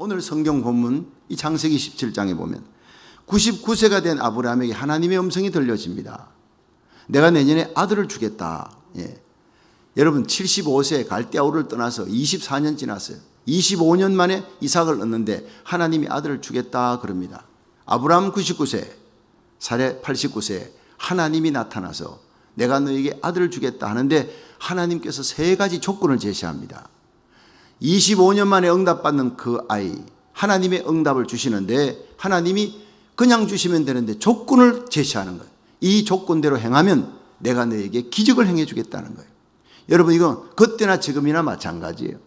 오늘 성경 본문 이 창세기 17장에 보면 99세가 된 아브라함에게 하나님의 음성이 들려집니다. 내가 내년에 아들을 주겠다. 여러분 75세 갈대아우를 떠나서 24년 지났어요. 25년 만에 이삭을 얻는데 하나님이 아들을 주겠다 그럽니다. 아브라함 99세, 사레 89세 하나님이 나타나서 내가 너에게 아들을 주겠다 하는데 하나님께서 세 가지 조건을 제시합니다. 25년 만에 응답받는 그 아이, 하나님의 응답을 주시는데 하나님이 그냥 주시면 되는데 조건을 제시하는 거예요. 이 조건대로 행하면 내가 너에게 기적을 행해 주겠다는 거예요. 여러분 이건 그때나 지금이나 마찬가지예요.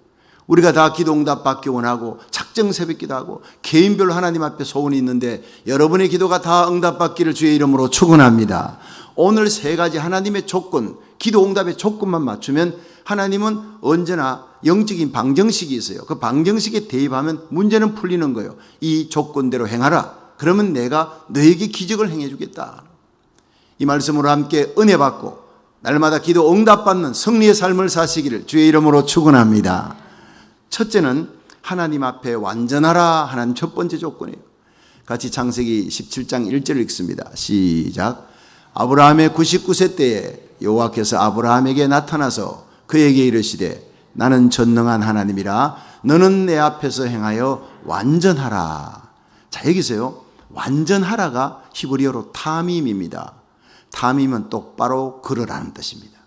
우리가 다 기도 응답 받기 원하고 작정 새벽기도 하고 개인별로 하나님 앞에 소원이 있는데 여러분의 기도가 다 응답받기를 주의 이름으로 축원합니다. 오늘 세 가지 하나님의 조건, 기도 응답의 조건만 맞추면 하나님은 언제나 영적인 방정식이 있어요. 그 방정식에 대입하면 문제는 풀리는 거예요. 이 조건대로 행하라. 그러면 내가 너에게 기적을 행해 주겠다. 이 말씀으로 함께 은혜 받고 날마다 기도 응답받는 승리의 삶을 사시기를 주의 이름으로 축원합니다. 첫째는 하나님 앞에 완전하라 하는 첫 번째 조건이에요. 같이 창세기 17장 1절을 읽습니다. 시작. 아브라함의 99세 때에 여호와께서 아브라함에게 나타나서 그에게 이르시되 나는 전능한 하나님이라 너는 내 앞에서 행하여 완전하라. 자, 여기서요 완전하라가 히브리어로 타밈입니다. 타밈은 똑바로 걸으라는 뜻입니다.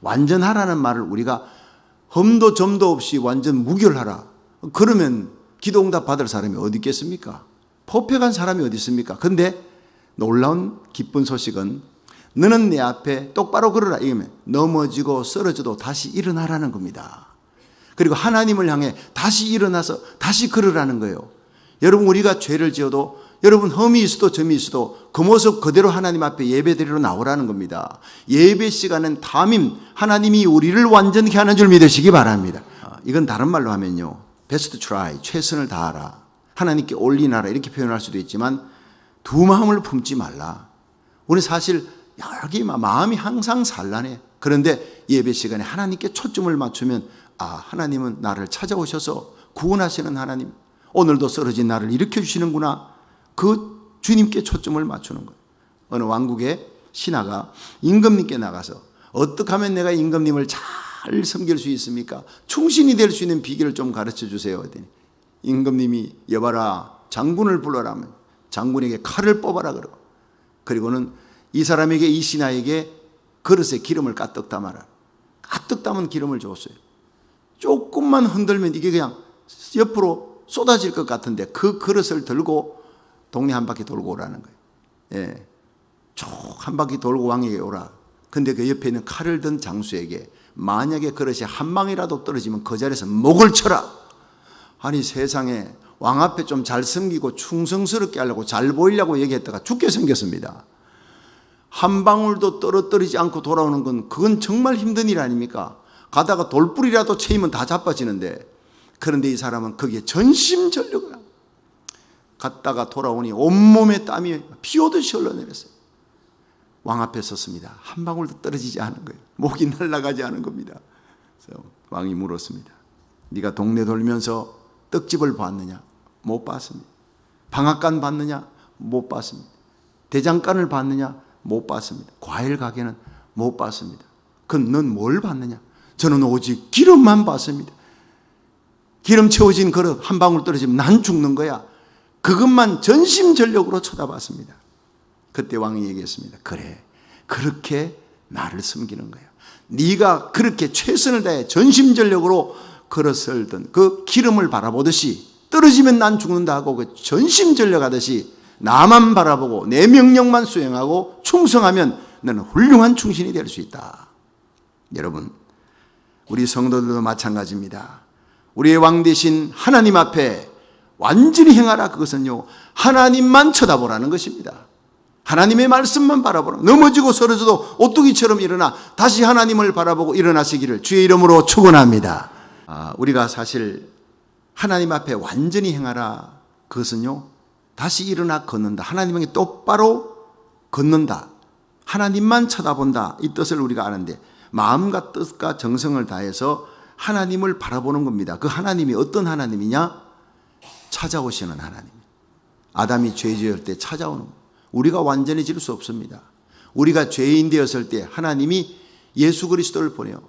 완전하라는 말을 우리가 흠도 점도 없이 완전 무결하라. 그러면 기도응답 받을 사람이 어디 있겠습니까? 퍼펙트한 사람이 어디 있습니까? 그런데 놀라운 기쁜 소식은 너는 내 앞에 똑바로 걸으라. 이거면 넘어지고 쓰러져도 다시 일어나라는 겁니다. 그리고 하나님을 향해 다시 일어나서 다시 걸으라는 거예요. 여러분 우리가 죄를 지어도 여러분 흠이 있어도 점이 있어도 그 모습 그대로 하나님 앞에 예배드리러 나오라는 겁니다. 예배 시간은 담임, 하나님이 우리를 완전케 하는 줄 믿으시기 바랍니다. 이건 다른 말로 하면요 best try, 최선을 다하라, 하나님께 올인하라 이렇게 표현할 수도 있지만 두 마음을 품지 말라. 우리 사실 여기 마음이 항상 산란해. 그런데 예배 시간에 하나님께 초점을 맞추면 하나님은 나를 찾아오셔서 구원하시는 하나님, 오늘도 쓰러진 나를 일으켜주시는구나. 그 주님께 초점을 맞추는 거예요. 어느 왕국의 신하가 임금님께 나가서 어떻게 하면 내가 임금님을 잘 섬길 수 있습니까? 충신이 될 수 있는 비결을 좀 가르쳐 주세요. 그랬더니 임금님이 여봐라 장군을 불러라면 장군에게 칼을 뽑아라 그러고 그리고는 이 사람에게 이 신하에게 그릇에 기름을 가득 담아라. 가득 담은 기름을 줬어요. 조금만 흔들면 이게 그냥 옆으로 쏟아질 것 같은데 그 그릇을 들고 동네 한 바퀴 돌고 오라는 거예요. 쭉 한 바퀴 돌고 왕에게 오라. 근데 그 옆에 있는 칼을 든 장수에게 만약에 그릇이 한 방이라도 떨어지면 그 자리에서 목을 쳐라. 아니 세상에 왕 앞에 좀 잘 섬기고 충성스럽게 하려고 잘 보이려고 얘기했다가 죽게 생겼습니다. 한 방울도 떨어뜨리지 않고 돌아오는 건 그건 정말 힘든 일 아닙니까? 가다가 돌뿌리라도 채이면 다 자빠지는데 그런데 이 사람은 거기에 전심전력을 하고 갔다가 돌아오니 온몸에 땀이 피 오듯이 흘러내렸어요. 왕 앞에 섰습니다. 한 방울도 떨어지지 않은 거예요. 목이 날아가지 않은 겁니다. 그래서 왕이 물었습니다. 네가 동네 돌면서 떡집을 봤느냐? 못 봤습니다. 방앗간 봤느냐? 못 봤습니다. 대장간을 봤느냐? 못 봤습니다. 과일 가게는 못 봤습니다. 그럼 넌 뭘 봤느냐? 저는 오직 기름만 봤습니다. 기름 채워진 그릇 한 방울 떨어지면 난 죽는 거야. 그것만 전심전력으로 쳐다봤습니다. 그때 왕이 얘기했습니다. 그래, 그렇게 나를 섬기는 거야. 네가 그렇게 최선을 다해 전심전력으로 그릇을 든 그 기름을 바라보듯이 떨어지면 난 죽는다 하고 그 전심전력하듯이 나만 바라보고 내 명령만 수행하고 충성하면 너는 훌륭한 충신이 될 수 있다. 여러분, 우리 성도들도 마찬가지입니다. 우리의 왕 되신 하나님 앞에 완전히 행하라. 그것은요 하나님만 쳐다보라는 것입니다. 하나님의 말씀만 바라보라. 넘어지고 쓰러져도 오뚜기처럼 일어나 다시 하나님을 바라보고 일어나시기를 주의 이름으로 축원합니다. 우리가 사실 하나님 앞에 완전히 행하라. 그것은요 다시 일어나 걷는다. 하나님에게 똑바로 걷는다. 하나님만 쳐다본다. 이 뜻을 우리가 아는데 마음과 뜻과 정성을 다해서 하나님을 바라보는 겁니다. 그 하나님이 어떤 하나님이냐? 찾아오시는 하나님. 아담이 죄 지을 때 찾아오는 거예요. 우리가 완전해질 수 없습니다. 우리가 죄인 되었을 때 하나님이 예수 그리스도를 보내요.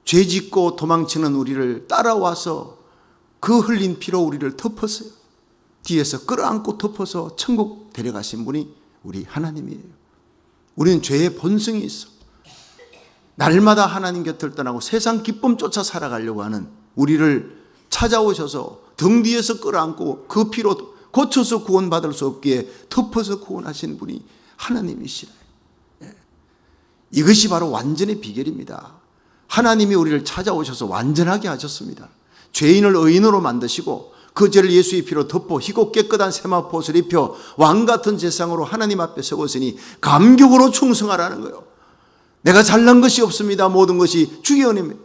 죄 짓고 도망치는 우리를 따라와서 그 흘린 피로 우리를 덮었어요. 뒤에서 끌어안고 덮어서 천국 데려가신 분이 우리 하나님이에요. 우리는 죄의 본성이 있어. 날마다 하나님 곁을 떠나고 세상 기쁨 쫓아 살아가려고 하는 우리를 찾아오셔서 등 뒤에서 끌어안고 그 피로 고쳐서 구원받을 수 없기에 덮어서 구원하신 분이 하나님이시라. 이것이 바로 완전의 비결입니다. 하나님이 우리를 찾아오셔서 완전하게 하셨습니다. 죄인을 의인으로 만드시고 그 죄를 예수의 피로 덮어 희고 깨끗한 세마포옷을 입혀 왕같은 제상으로 하나님 앞에 서었으니 감격으로 충성하라는 거예요. 내가 잘난 것이 없습니다. 모든 것이 주의 은혜입니다.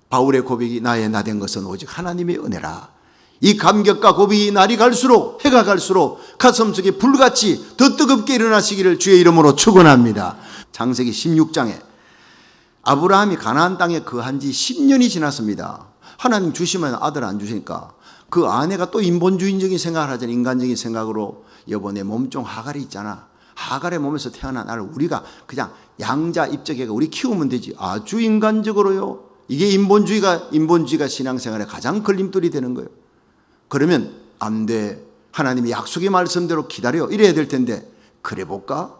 바울의 고백이 나의 나된 것은 오직 하나님의 은혜라. 이 감격과 고백이 날이 갈수록 해가 갈수록 가슴속에 불같이 더 뜨겁게 일어나시기를 주의 이름으로 축원합니다. 창세기 16장에 아브라함이 가나안 땅에 거한 지 10년이 지났습니다. 하나님 주시면 아들 안 주시니까 그 아내가 또 인본주의적인 생각을 하잖아요. 인간적인 생각으로 여보 내 몸종 하갈이 있잖아. 하갈의 몸에서 태어난 아를 우리가 그냥 양자 입적해가 우리 키우면 되지. 아주 인간적으로요. 이게 인본주의가 신앙생활에 가장 걸림돌이 되는 거예요. 그러면 안 돼. 하나님이 약속의 말씀대로 기다려. 이래야 될 텐데 그래 볼까?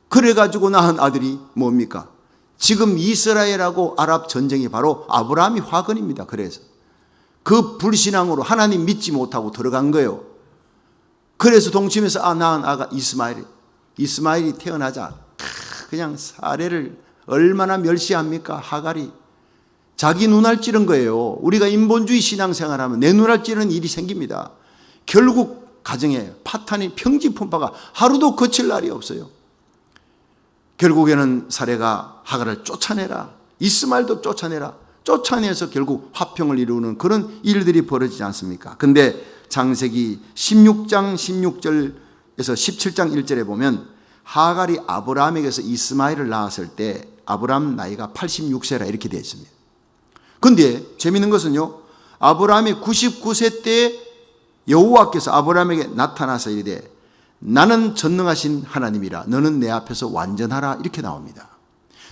그래가지고 낳은 아들이 뭡니까? 지금 이스라엘하고 아랍 전쟁이 바로 아브라함이 화근입니다. 그래서 그 불신앙으로 하나님 믿지 못하고 들어간 거예요. 그래서 동침에서 낳은 아가 이스마엘이 태어나자 그냥 사례를 얼마나 멸시합니까? 하갈이 자기 눈알 찌른 거예요. 우리가 인본주의 신앙생활하면 내 눈알 찌르는 일이 생깁니다. 결국 가정에 파탄이 평지풍파가 하루도 거칠 날이 없어요. 결국에는 사례가 하갈을 쫓아내라. 이스마엘도 쫓아내라. 쫓아내서 결국 화평을 이루는 그런 일들이 벌어지지 않습니까? 근데 창세기 16장 16절에서 17장 1절에 보면 하갈이 아브라함에게서 이스마엘을 낳았을 때 아브라함 나이가 86세라 이렇게 되어 있습니다. 근데 재미있는 것은요. 아브라함이 99세 때 여호와께서 아브라함에게 나타나서 이르되 나는 전능하신 하나님이라 너는 내 앞에서 완전하라 이렇게 나옵니다.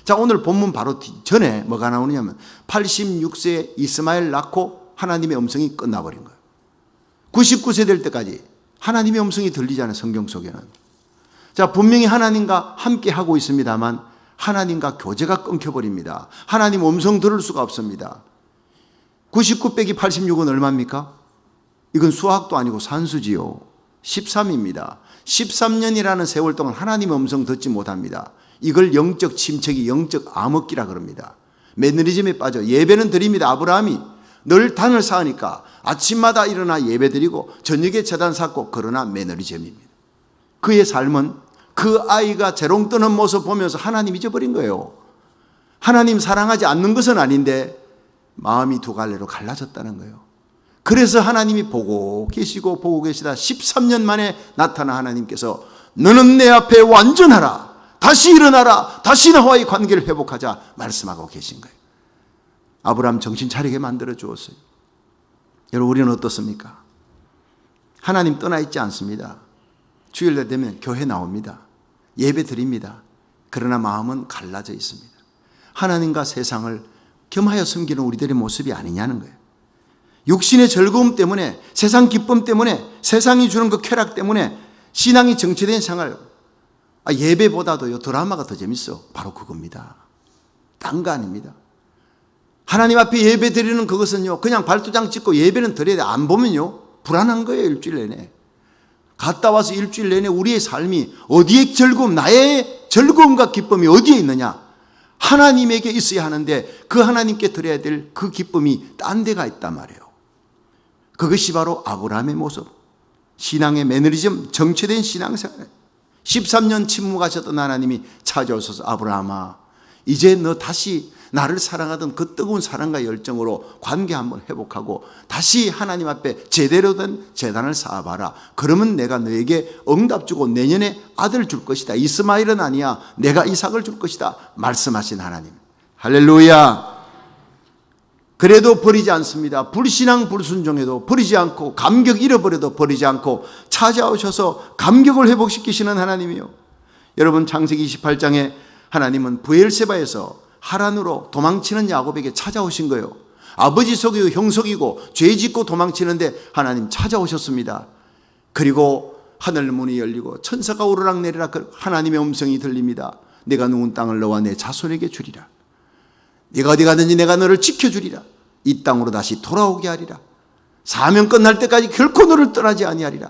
자, 오늘 본문 바로 전에 뭐가 나오느냐면 86세에 이스마엘 낳고 하나님의 음성이 끝나버린 거예요. 99세 될 때까지 하나님의 음성이 들리지 않아요. 성경 속에는. 자, 분명히 하나님과 함께 하고 있습니다만 하나님과 교제가 끊겨버립니다. 하나님 음성 들을 수가 없습니다. 99 빼기 86은 얼마입니까? 이건 수학도 아니고 산수지요. 13입니다. 13년이라는 세월 동안 하나님의 음성 듣지 못합니다. 이걸 영적 침체기, 영적 암흑기라 그럽니다. 매너리즘에 빠져 예배는 드립니다. 아브라함이 늘 단을 쌓으니까 아침마다 일어나 예배 드리고 저녁에 제단 쌓고 그러나 매너리즘입니다. 그의 삶은 그 아이가 재롱 뜨는 모습 보면서 하나님 잊어버린 거예요. 하나님 사랑하지 않는 것은 아닌데 마음이 두 갈래로 갈라졌다는 거예요. 그래서 하나님이 보고 계시다 13년 만에 나타난 하나님께서 너는 내 앞에 완전하라. 다시 일어나라. 다시 나와의 관계를 회복하자 말씀하고 계신 거예요. 아브라함 정신 차리게 만들어 주었어요. 여러분 우리는 어떻습니까? 하나님 떠나 있지 않습니다. 주일날 되면 교회 나옵니다. 예배 드립니다. 그러나 마음은 갈라져 있습니다. 하나님과 세상을 겸하여 섬기는 우리들의 모습이 아니냐는 거예요. 육신의 즐거움 때문에 세상 기쁨 때문에 세상이 주는 그 쾌락 때문에 신앙이 정체된 생활 예배보다도요 드라마가 더 재밌어. 바로 그겁니다. 딴 거 아닙니다. 하나님 앞에 예배 드리는 그것은요 그냥 발도장 찍고 예배는 드려야 돼. 안 보면요 불안한 거예요. 일주일 내내 갔다 와서 일주일 내내 우리의 삶이 어디에 즐거움 나의 즐거움과 기쁨이 어디에 있느냐 하나님에게 있어야 하는데 그 하나님께 드려야 될 그 기쁨이 딴 데가 있단 말이에요. 그것이 바로 아브라함의 모습 신앙의 매너리즘 정체된 신앙생활 13년 침묵하셨던 하나님이 찾아오셔서 아브라함아 이제 너 다시 나를 사랑하던 그 뜨거운 사랑과 열정으로 관계 한번 회복하고 다시 하나님 앞에 제대로 된 제단을 쌓아봐라. 그러면 내가 너에게 응답 주고 내년에 아들 줄 것이다. 이스마엘은 아니야. 내가 이삭을 줄 것이다. 말씀하신 하나님. 할렐루야. 그래도 버리지 않습니다. 불신앙 불순종에도 버리지 않고, 감격 잃어버려도 버리지 않고 찾아오셔서 감격을 회복시키시는 하나님이요. 여러분, 창세기 28장에 하나님은 브엘세바에서 하란으로 도망치는 야곱에게 찾아오신 거예요. 아버지 속이고 형 속이고 죄 짓고 도망치는데 하나님 찾아오셨습니다. 그리고 하늘 문이 열리고 천사가 오르락내리락 하나님의 음성이 들립니다. 내가 누운 땅을 너와 내 자손에게 주리라. 네가 어디 가든지 내가 너를 지켜주리라. 이 땅으로 다시 돌아오게 하리라. 사명 끝날 때까지 결코 너를 떠나지 아니하리라.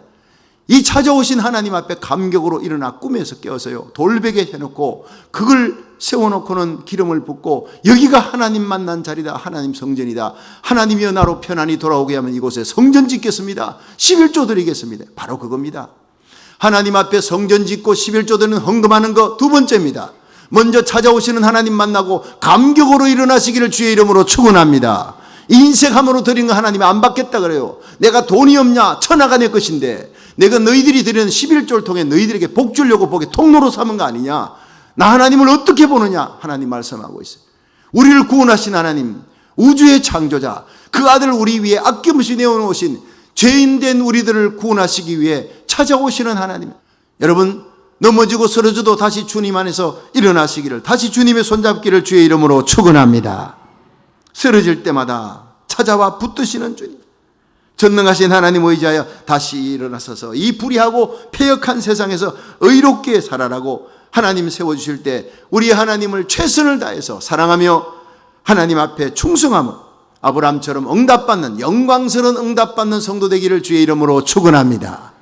이 찾아오신 하나님 앞에 감격으로 일어나 꿈에서 깨어서요, 돌베개 해놓고 그걸 세워놓고는 기름을 붓고, 여기가 하나님 만난 자리다, 하나님 성전이다, 하나님이여 나로 편안히 돌아오게 하면 이곳에 성전 짓겠습니다, 11조 드리겠습니다. 바로 그겁니다. 하나님 앞에 성전 짓고 11조 드리는 헌금하는 거 두 번째입니다. 먼저 찾아오시는 하나님 만나고 감격으로 일어나시기를 주의 이름으로 축원합니다. 인색함으로 드린 거 하나님이 안 받겠다 그래요. 내가 돈이 없냐? 천하가 내 것인데 내가 너희들이 드리는 11조를 통해 너희들에게 복 주려고 복의 통로로 삼은 거 아니냐? 나 하나님을 어떻게 보느냐? 하나님 말씀하고 있어요. 우리를 구원하신 하나님, 우주의 창조자, 그 아들을 우리 위해 아낌없이 내어놓으신 죄인된 우리들을 구원하시기 위해 찾아오시는 하나님. 여러분, 넘어지고 쓰러져도 다시 주님 안에서 일어나시기를, 다시 주님의 손잡기를 주의 이름으로 축원합니다. 쓰러질 때마다 찾아와 붙드시는 주님, 전능하신 하나님 의지하여 다시 일어나서서 이 불의하고 패역한 세상에서 의롭게 살아라고 하나님 세워주실 때 우리 하나님을 최선을 다해서 사랑하며 하나님 앞에 충성함으로 아브라함처럼 응답받는, 영광스러운 응답받는 성도 되기를 주의 이름으로 축원합니다.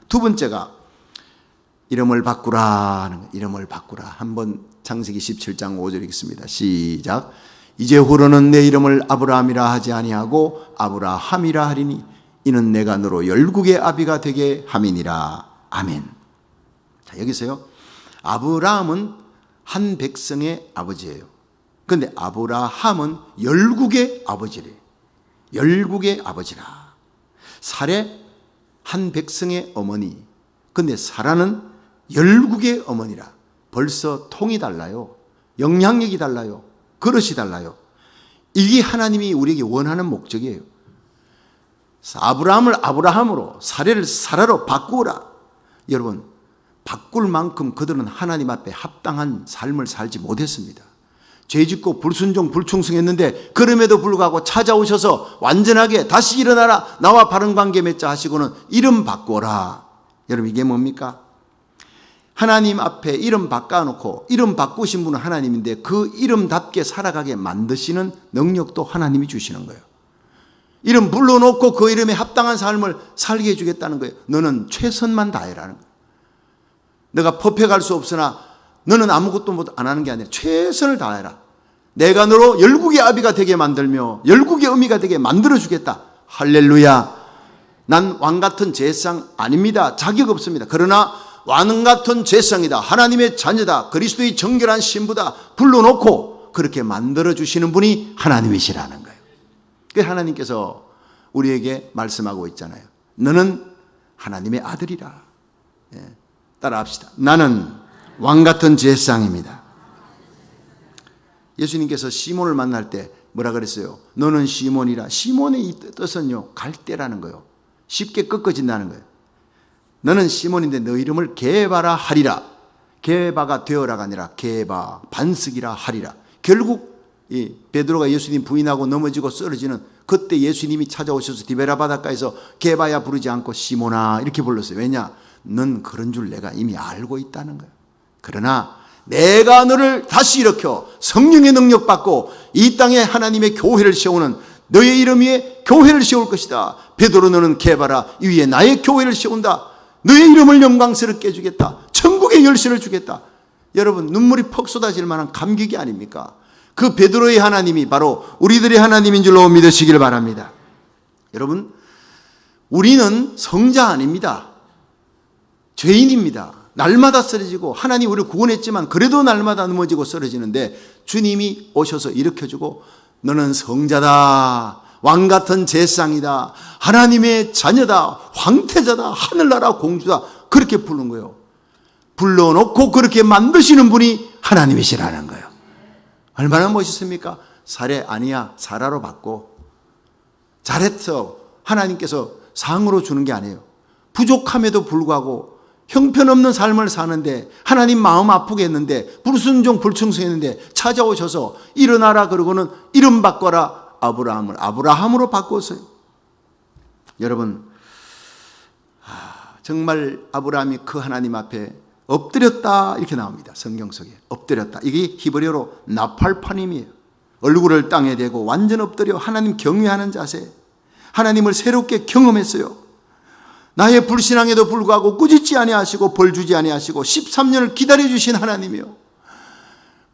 두 번째가 이름을 바꾸라 하는 거. 이름을 바꾸라. 한번 창세기 17장 5절 읽겠습니다. 시작. 이제 후로는 내 이름을 아브라함이라 하지 아니하고 아브라함이라 하리니 이는 내가 너로 열국의 아비가 되게 함이니라. 아멘. 자, 여기서요, 아브라함은 한 백성의 아버지예요. 그런데 아브라함은 열국의 아버지래요. 열국의 아버지라. 사레 한 백성의 어머니. 그런데 사라는 열국의 어머니라. 벌써 통이 달라요. 영향력이 달라요. 그릇이 달라요. 이게 하나님이 우리에게 원하는 목적이에요. 아브라함을 아브라함으로, 사레를 사라로 바꾸라. 여러분, 바꿀 만큼 그들은 하나님 앞에 합당한 삶을 살지 못했습니다. 죄짓고 불순종 불충성했는데 그럼에도 불구하고 찾아오셔서 완전하게 다시 일어나라, 나와 바른 관계 맺자 하시고는 이름 바꿔라. 여러분, 이게 뭡니까? 하나님 앞에 이름 바꿔놓고, 이름 바꾸신 분은 하나님인데 그 이름답게 살아가게 만드시는 능력도 하나님이 주시는 거예요. 이름 불러놓고 그 이름에 합당한 삶을 살게 해주겠다는 거예요. 너는 최선만 다해라는 거예요. 내가 퍼펙할 수 없으나 너는 아무것도 안 하는 게 아니라 최선을 다해라. 내가 너로 열국의 아비가 되게 만들며 열국의 어미가 되게 만들어주겠다. 할렐루야. 난 왕같은 제사장 아닙니다. 자격 없습니다. 그러나 왕 같은 제사장이다, 하나님의 자녀다, 그리스도의 정결한 신부다 불러놓고 그렇게 만들어주시는 분이 하나님이시라는 거예요. 그래서 하나님께서 우리에게 말씀하고 있잖아요. 너는 하나님의 아들이라. 따라 합시다. 나는 왕 같은 제사장입니다. 예수님께서 시몬을 만날 때 뭐라 그랬어요? 너는 시몬이라. 시몬의 이 뜻은요, 갈대라는 거예요. 쉽게 꺾어진다는 거예요. 너는 시몬인데 너 이름을 게바라 하리라. 게바가 되어라가 아니라 게바, 반석이라 하리라. 결국 이 베드로가 예수님 부인하고 넘어지고 쓰러지는 그때 예수님이 찾아오셔서 디베라 바닷가에서 게바야 부르지 않고 시몬아 이렇게 불렀어요. 왜냐? 넌 그런 줄 내가 이미 알고 있다는 거예요. 그러나 내가 너를 다시 일으켜 성령의 능력 받고 이 땅에 하나님의 교회를 세우는, 너의 이름 위에 교회를 세울 것이다. 베드로 너는 게바라, 이 위에 나의 교회를 세운다. 너의 이름을 영광스럽게 해주겠다. 천국의 열쇠를 주겠다. 여러분, 눈물이 퍽 쏟아질 만한 감격이 아닙니까? 그 베드로의 하나님이 바로 우리들의 하나님인 줄로 믿으시길 바랍니다. 여러분, 우리는 성자 아닙니다. 죄인입니다. 날마다 쓰러지고 하나님 우리를 구원했지만 그래도 날마다 넘어지고 쓰러지는데 주님이 오셔서 일으켜주고 너는 성자다, 왕같은 제사장이다, 하나님의 자녀다, 황태자다, 하늘나라 공주다, 그렇게 부른 거예요. 불러놓고 그렇게 만드시는 분이 하나님이시라는 거예요. 얼마나 멋있습니까? 사례 아니야 사라로 바꿔. 잘했어. 하나님께서 상으로 주는 게 아니에요. 부족함에도 불구하고 형편없는 삶을 사는데 하나님 마음 아프게 했는데 불순종 불충성했는데 찾아오셔서 일어나라 그러고는 이름 바꿔라. 아브라함을 아브라함으로 바꿨어요. 여러분, 정말 아브라함이 그 하나님 앞에 엎드렸다 이렇게 나옵니다. 성경 속에 엎드렸다. 이게 히브리어로 나팔파님이에요. 얼굴을 땅에 대고 완전 엎드려 하나님 경외하는 자세. 하나님을 새롭게 경험했어요. 나의 불신앙에도 불구하고 꾸짖지 아니하시고 벌 주지 아니하시고 13년을 기다려주신 하나님이요.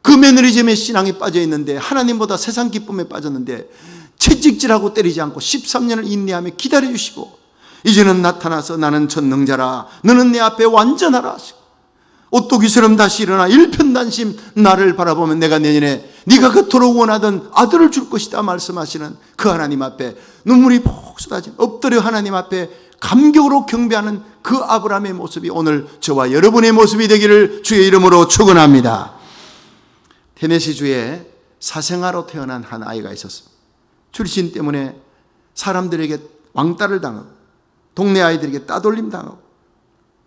그 매너리즘의 신앙에 빠져 있는데 하나님보다 세상 기쁨에 빠졌는데 채찍질하고 때리지 않고 13년을 인내하며 기다려주시고 이제는 나타나서 나는 전능자라 너는 내 앞에 완전하라 하시고 오뚜기처럼 다시 일어나 일편단심 나를 바라보면 내가 내년에 네가 그토록 원하던 아들을 줄 것이다 말씀하시는 그 하나님 앞에 눈물이 폭 쏟아진 엎드려 하나님 앞에 감격으로 경배하는 그 아브라함의 모습이 오늘 저와 여러분의 모습이 되기를 주의 이름으로 축원합니다. 테네시주에 사생아로 태어난 한 아이가 있었습니다. 출신 때문에 사람들에게 왕따를 당하고 동네 아이들에게 따돌림 당하고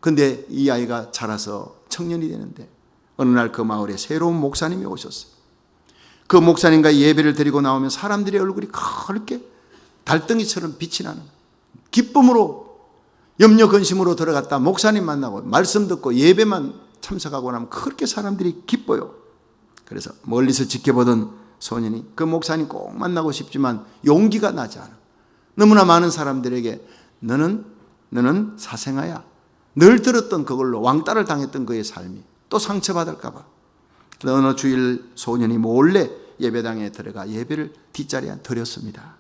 근데 이 아이가 자라서 청년이 되는데 어느 날 그 마을에 새로운 목사님이 오셨어요. 그 목사님과 예배를 드리고 나오면 사람들의 얼굴이 그렇게 달덩이처럼 빛이 나는 기쁨으로 염려 근심으로 들어갔다 목사님 만나고 말씀 듣고 예배만 참석하고 나면 그렇게 사람들이 기뻐요. 그래서 멀리서 지켜보던 소년이 그 목사님 꼭 만나고 싶지만 용기가 나지 않아. 너무나 많은 사람들에게 너는 사생아야. 늘 들었던 그걸로 왕따를 당했던 그의 삶이 또 상처받을까 봐 어느 주일 소년이 몰래 예배당에 들어가 예배를 뒷자리에 드렸습니다.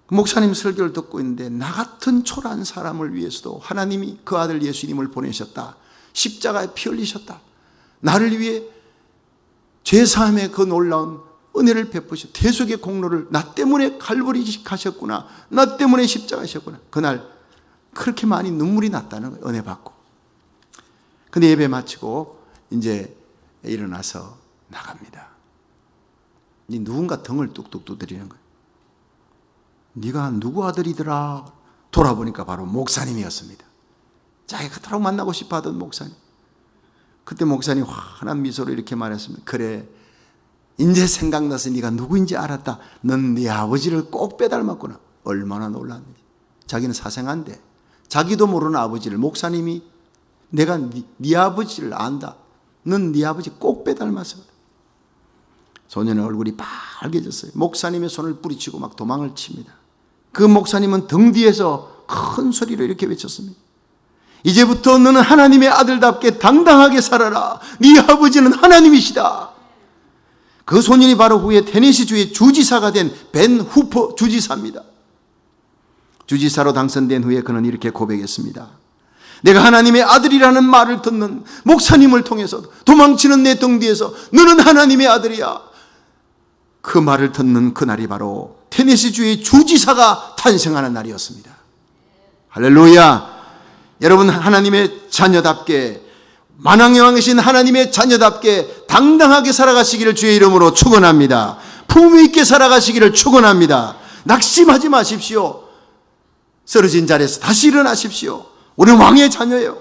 목사님 설교를 듣고 있는데 나 같은 초라한 사람을 위해서도 하나님이 그 아들 예수님을 보내셨다. 십자가에 피 흘리셨다. 나를 위해 죄사함의 그 놀라운 은혜를 베푸셔 대속의 공로를 나 때문에 갈보리 가셨구나. 나 때문에 십자가셨구나. 그날 그렇게 많이 눈물이 났다는 거예요. 은혜 받고. 근데 예배 마치고 이제 일어나서 나갑니다. 누군가 등을 뚝뚝 두드리는 거예요. 네가 누구 아들이더라? 돌아보니까 바로 목사님이었습니다. 자기가 그토록 만나고 싶어 하던 목사님. 그때 목사님 환한 미소로 이렇게 말했습니다. 그래, 이제 생각나서 네가 누구인지 알았다. 넌 네 아버지를 꼭 빼닮았구나. 얼마나 놀랐는지. 자기는 사생아인데 자기도 모르는 아버지를 목사님이 내가 네 아버지를 안다. 넌 네 아버지 꼭 빼닮았어. 소년의 얼굴이 빨개졌어요. 목사님의 손을 뿌리치고 막 도망을 칩니다. 그 목사님은 등 뒤에서 큰 소리로 이렇게 외쳤습니다. 이제부터 너는 하나님의 아들답게 당당하게 살아라. 네 아버지는 하나님이시다. 그 소년이 바로 후에 테네시주의 주지사가 된 벤 후퍼 주지사입니다. 주지사로 당선된 후에 그는 이렇게 고백했습니다. 내가 하나님의 아들이라는 말을 듣는 목사님을 통해서 도망치는 내 등 뒤에서 너는 하나님의 아들이야. 그 말을 듣는 그날이 바로 테네시주의 주지사가 탄생하는 날이었습니다. 할렐루야. 여러분 하나님의 자녀답게 만왕의 왕이신 하나님의 자녀답게 당당하게 살아가시기를 주의 이름으로 축원합니다. 품위 있게 살아가시기를 축원합니다. 낙심하지 마십시오. 쓰러진 자리에서 다시 일어나십시오. 우리는 왕의 자녀예요.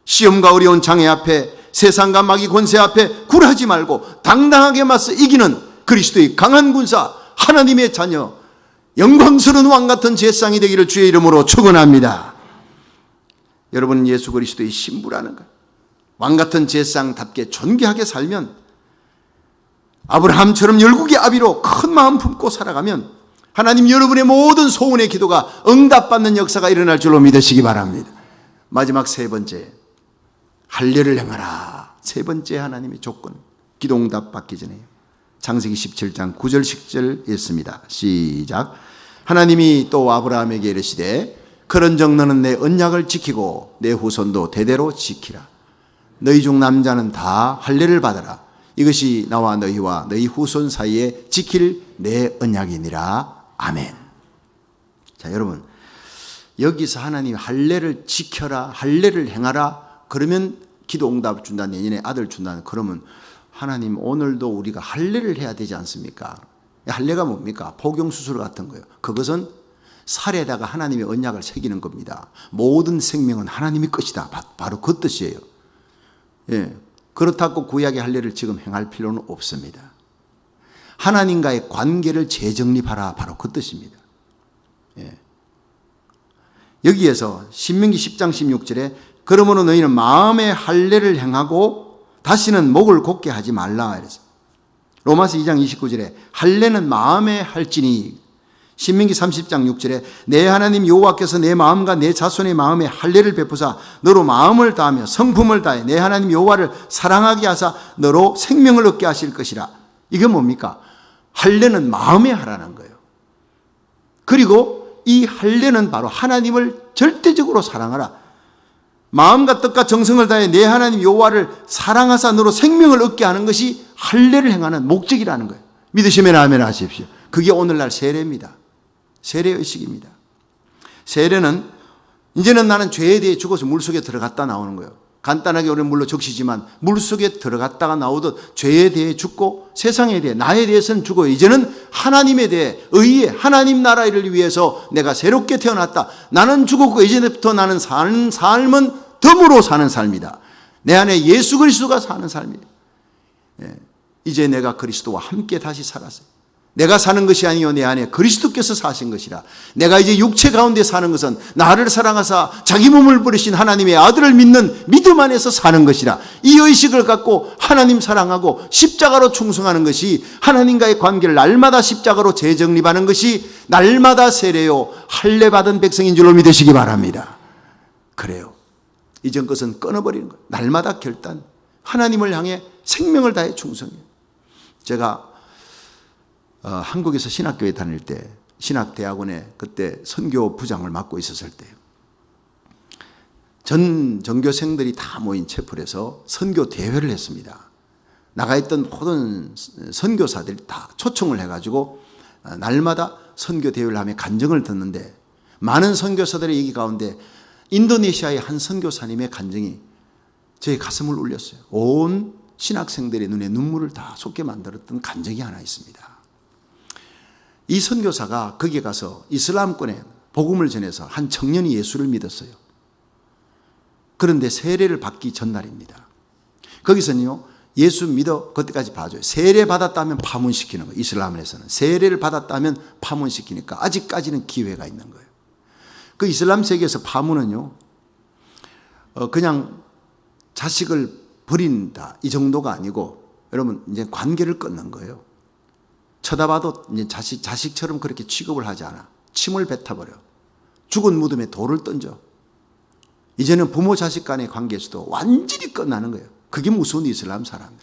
시험과 어려운 장애 앞에 세상과 마귀 권세 앞에 굴하지 말고 당당하게 맞서 이기는 그리스도의 강한 군사 하나님의 자녀 영광스러운 왕같은 제상이 되기를 주의 이름으로 축원합니다. 여러분 예수 그리스도의 신부라는 것 왕같은 제상답게 존귀하게 살면 아브라함처럼 열국의 아비로 큰 마음 품고 살아가면 하나님 여러분의 모든 소원의 기도가 응답받는 역사가 일어날 줄로 믿으시기 바랍니다. 마지막 세 번째 할례를 행하라. 세 번째 하나님의 조건 기도 응답 받기 전에 창세기 17장 9절 10절 읽습니다. 시작. 하나님이 또 아브라함에게 이르시되 그런즉 너는 내 언약을 지키고 내 후손도 대대로 지키라. 너희 중 남자는 다 할례를 받아라. 이것이 나와 너희와 너희 후손 사이에 지킬 내 언약이니라. 아멘. 자, 여러분 여기서 하나님 할례를 지켜라, 할례를 행하라 그러면 기도 응답 준다, 내년에 아들 준다 그러면 하나님 오늘도 우리가 할례를 해야 되지 않습니까? 할례가 뭡니까? 포경수술 같은 거예요. 그것은 살에다가 하나님의 언약을 새기는 겁니다. 모든 생명은 하나님의 것이다. 바로 그 뜻이에요. 예. 그렇다고 구약의 할례를 지금 행할 필요는 없습니다. 하나님과의 관계를 재정립하라. 바로 그 뜻입니다. 예. 여기에서 신명기 10장 16절에 그러므로 너희는 마음의 할례를 행하고 다시는 목을 곧게 하지 말라. 이래서 로마서 2장 29절에 할례는 마음에 할지니 신명기 30장 6절에 내 하나님 여호와께서 내 마음과 내 자손의 마음에 할례를 베푸사 너로 마음을 다하며 성품을 다해 내 하나님 여호와를 사랑하게 하사 너로 생명을 얻게 하실 것이라. 이게 뭡니까? 할례는 마음에 하라는 거예요. 그리고 이 할례는 바로 하나님을 절대적으로 사랑하라. 마음과 뜻과 정성을 다해 내 하나님 여호와를 사랑하사 너로 생명을 얻게 하는 것이 할례를 행하는 목적이라는 거예요. 믿으시면 아멘 하십시오. 그게 오늘날 세례입니다. 세례의식입니다. 세례는 이제는 나는 죄에 대해 죽어서 물속에 들어갔다 나오는 거예요. 간단하게 우리는 물로 적시지만 물속에 들어갔다가 나오듯 죄에 대해 죽고 세상에 대해 나에 대해서는 죽어 이제는 하나님에 대해 의의 하나님 나라를 위해서 내가 새롭게 태어났다. 나는 죽었고 이제부터 나는 사는 삶은 덤으로 사는 삶이다. 내 안에 예수 그리스도가 사는 삶이다. 이제 내가 그리스도와 함께 다시 살았어요. 내가 사는 것이 아니요 내 안에 그리스도께서 사신 것이라. 내가 이제 육체 가운데 사는 것은 나를 사랑하사 자기 몸을 버리신 하나님의 아들을 믿는 믿음 안에서 사는 것이라. 이 의식을 갖고 하나님 사랑하고 십자가로 충성하는 것이 하나님과의 관계를 날마다 십자가로 재정립하는 것이 날마다 세례요 할례 받은 백성인 줄로 믿으시기 바랍니다. 그래요. 이전 것은 끊어버리는 거예요. 날마다 결단. 하나님을 향해 생명을 다해 충성해요. 제가 한국에서 신학교에 다닐 때 신학대학원에 그때 선교 부장을 맡고 있었을 때 전 전교생들이 다 모인 채플에서 선교 대회를 했습니다. 나가 있던 모든 선교사들이 다 초청을 해가지고 날마다 선교 대회를 하며 간증을 듣는데 많은 선교사들의 얘기 가운데 인도네시아의 한 선교사님의 간증이 제 가슴을 울렸어요. 온 신학생들의 눈에 눈물을 다 쏟게 만들었던 간증이 하나 있습니다. 이 선교사가 거기에 가서 이슬람권에 복음을 전해서 한 청년이 예수를 믿었어요. 그런데 세례를 받기 전날입니다. 거기서는요, 예수 믿어, 그때까지 봐줘요. 세례 받았다면 파문시키는 거예요. 이슬람에서는. 세례를 받았다면 파문시키니까 아직까지는 기회가 있는 거예요. 그 이슬람 세계에서 파문은요, 그냥 자식을 버린다. 이 정도가 아니고, 여러분, 이제 관계를 끊는 거예요. 쳐다봐도 이제 자식처럼 그렇게 취급을 하지 않아. 침을 뱉어버려. 죽은 무덤에 돌을 던져. 이제는 부모 자식 간의 관계에서도 완전히 끝나는 거예요. 그게 무서운 이슬람 사람들.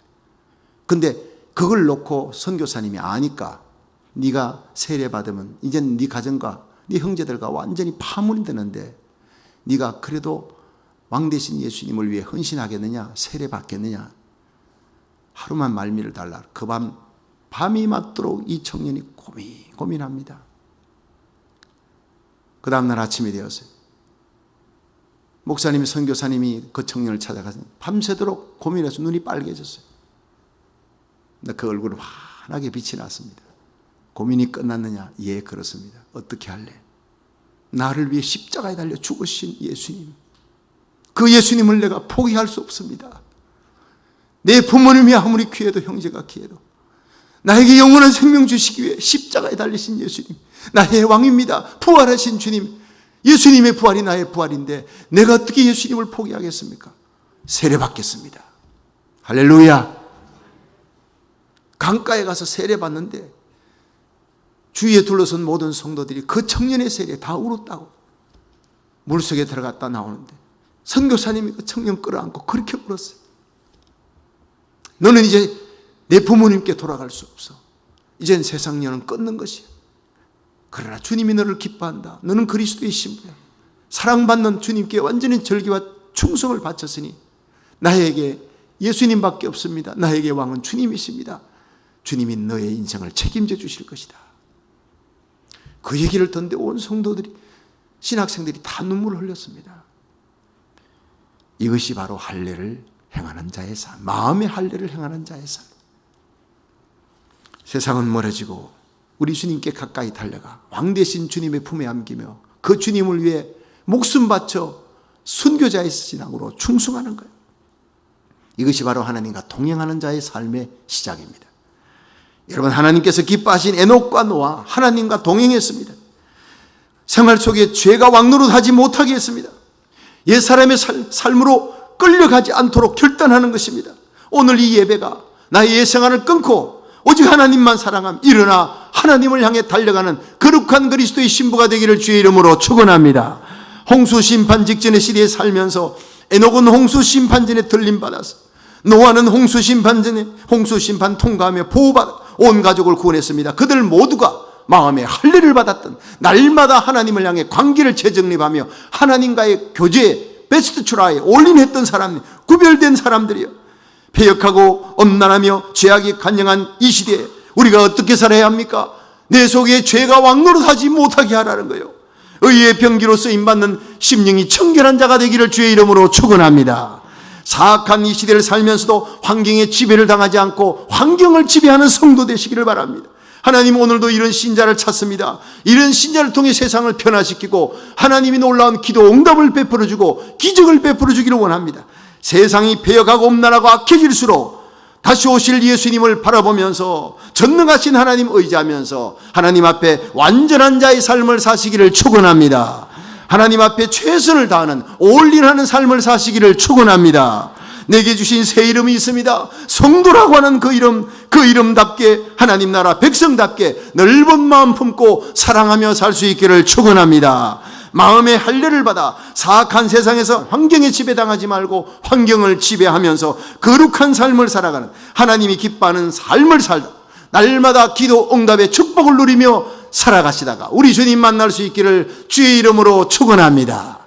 근데 그걸 놓고 선교사님이 아니까 네가 세례 받으면 이제는 네 가정과 네 형제들과 완전히 파문이 되는데 네가 그래도 왕 대신 예수님을 위해 헌신하겠느냐, 세례 받겠느냐. 하루만 말미를 달라. 그 밤이 맞도록 이 청년이 고민합니다. 그 다음날 아침이 되었어요. 목사님이 선교사님이 그 청년을 찾아가서 밤새도록 고민해서 눈이 빨개졌어요. 근데 그 얼굴은 환하게 빛이 났습니다. 고민이 끝났느냐? 예, 그렇습니다. 어떻게 할래? 나를 위해 십자가에 달려 죽으신 예수님. 그 예수님을 내가 포기할 수 없습니다. 내 부모님이 아무리 귀해도 형제가 귀해도 나에게 영원한 생명 주시기 위해 십자가에 달리신 예수님. 나의 왕입니다. 부활하신 주님. 예수님의 부활이 나의 부활인데 내가 어떻게 예수님을 포기하겠습니까? 세례 받겠습니다. 할렐루야. 강가에 가서 세례 받는데 주위에 둘러선 모든 성도들이 그 청년의 세례에 다 울었다고. 물속에 들어갔다 나오는데 선교사님이 그 청년 끌어안고 그렇게 울었어요. 너는 이제 내 부모님께 돌아갈 수 없어. 이젠 세상 년은 끊는 것이야. 그러나 주님이 너를 기뻐한다. 너는 그리스도의 신부야. 사랑받는 주님께 완전히 절기와 충성을 바쳤으니 나에게 예수님밖에 없습니다. 나에게 왕은 주님이십니다. 주님이 너의 인생을 책임져 주실 것이다. 그 얘기를 듣는데 온 성도들이, 신학생들이 다 눈물을 흘렸습니다. 이것이 바로 할례를 행하는 자의 삶, 마음의 할례를 행하는 자의 삶. 세상은 멀어지고 우리 주님께 가까이 달려가 왕 되신 주님의 품에 안기며 그 주님을 위해 목숨 바쳐 순교자의 신앙으로 충성하는 거예요. 이것이 바로 하나님과 동행하는 자의 삶의 시작입니다. 여러분, 하나님께서 기뻐하신 에녹과 노아, 하나님과 동행했습니다. 생활 속에 죄가 왕노릇하지 못하게 했습니다. 옛사람의 삶으로 끌려가지 않도록 결단하는 것입니다. 오늘 이 예배가 나의 옛생활을 끊고 오직 하나님만 사랑함, 일어나 하나님을 향해 달려가는 거룩한 그리스도의 신부가 되기를 주의 이름으로 축원합니다. 홍수 심판 직전의 시대에 살면서 에녹은 홍수 심판 전에 들림받아서, 노아는 홍수 심판 전에 홍수 심판 통과하며 보호받아 온 가족을 구원했습니다. 그들 모두가 마음에 할례를 받았던, 날마다 하나님을 향해 관계를 재정립하며 하나님과의 교제에 베스트 트라이에 올인했던 사람, 구별된 사람들이요. 패역하고 엄난하며 죄악이 간영한 이 시대에 우리가 어떻게 살아야 합니까? 내 속에 죄가 왕노릇하지 못하게 하라는 거예요. 의의 병기로 쓰임받는 심령이 청결한 자가 되기를 주의 이름으로 축원합니다. 사악한 이 시대를 살면서도 환경에 지배를 당하지 않고 환경을 지배하는 성도 되시기를 바랍니다. 하나님, 오늘도 이런 신자를 찾습니다. 이런 신자를 통해 세상을 변화시키고 하나님이 놀라운 기도 응답을 베풀어주고 기적을 베풀어주기를 원합니다. 세상이 배역하고 음란하고 악해질수록 다시 오실 예수님을 바라보면서 전능하신 하나님 의지하면서 하나님 앞에 완전한 자의 삶을 사시기를 축원합니다. 하나님 앞에 최선을 다하는 올인하는 삶을 사시기를 축원합니다. 내게 주신 새 이름이 있습니다. 성도라고 하는 그 이름답게 하나님 나라 백성답게 넓은 마음 품고 사랑하며 살 수 있기를 축원합니다. 마음의 할례를 받아 사악한 세상에서 환경에 지배당하지 말고 환경을 지배하면서 거룩한 삶을 살아가는, 하나님이 기뻐하는 삶을 살다 날마다 기도 응답의 축복을 누리며 살아가시다가 우리 주님 만날 수 있기를 주의 이름으로 축원합니다.